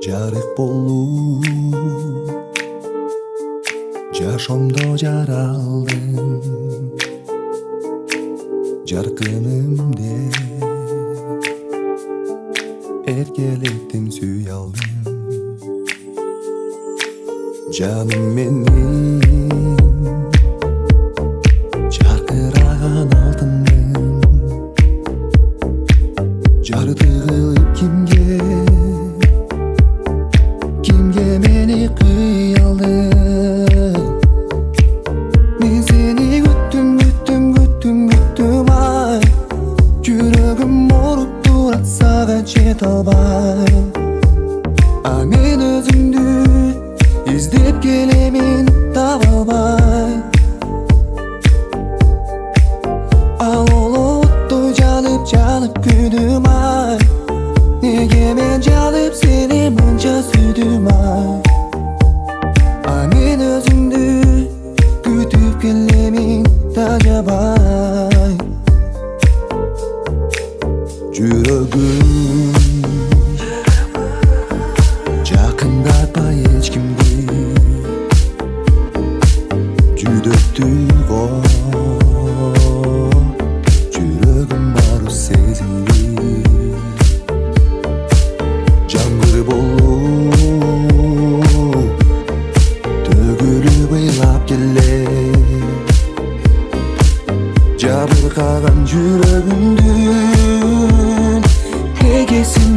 Жарык болуп жашоомдо жаралдым, жаркынымде эркелеттим, сүйө алдым. Жаным менин жаркыраган алтыным, жарды кылып кимге мени кыйалдың. Мен сени күттүм ай, жүрөгүм ооруп турат сага жете албай. А мен өзүңдү издеп келемин, таба албай. Ал оттой жанып күйдүм ай, неге мен жанып сени мынча сүйдүм ай. А мен өзүңдү күтүп келемин, тажабай. Жүрөгүм жакындатпай эч кимди, жүдөттүгө жүрөгүм бару сезимди. Жаңгыр болуп төгүлүп ыйлап келе, жабыркаган жүрөгүмдүн эгесин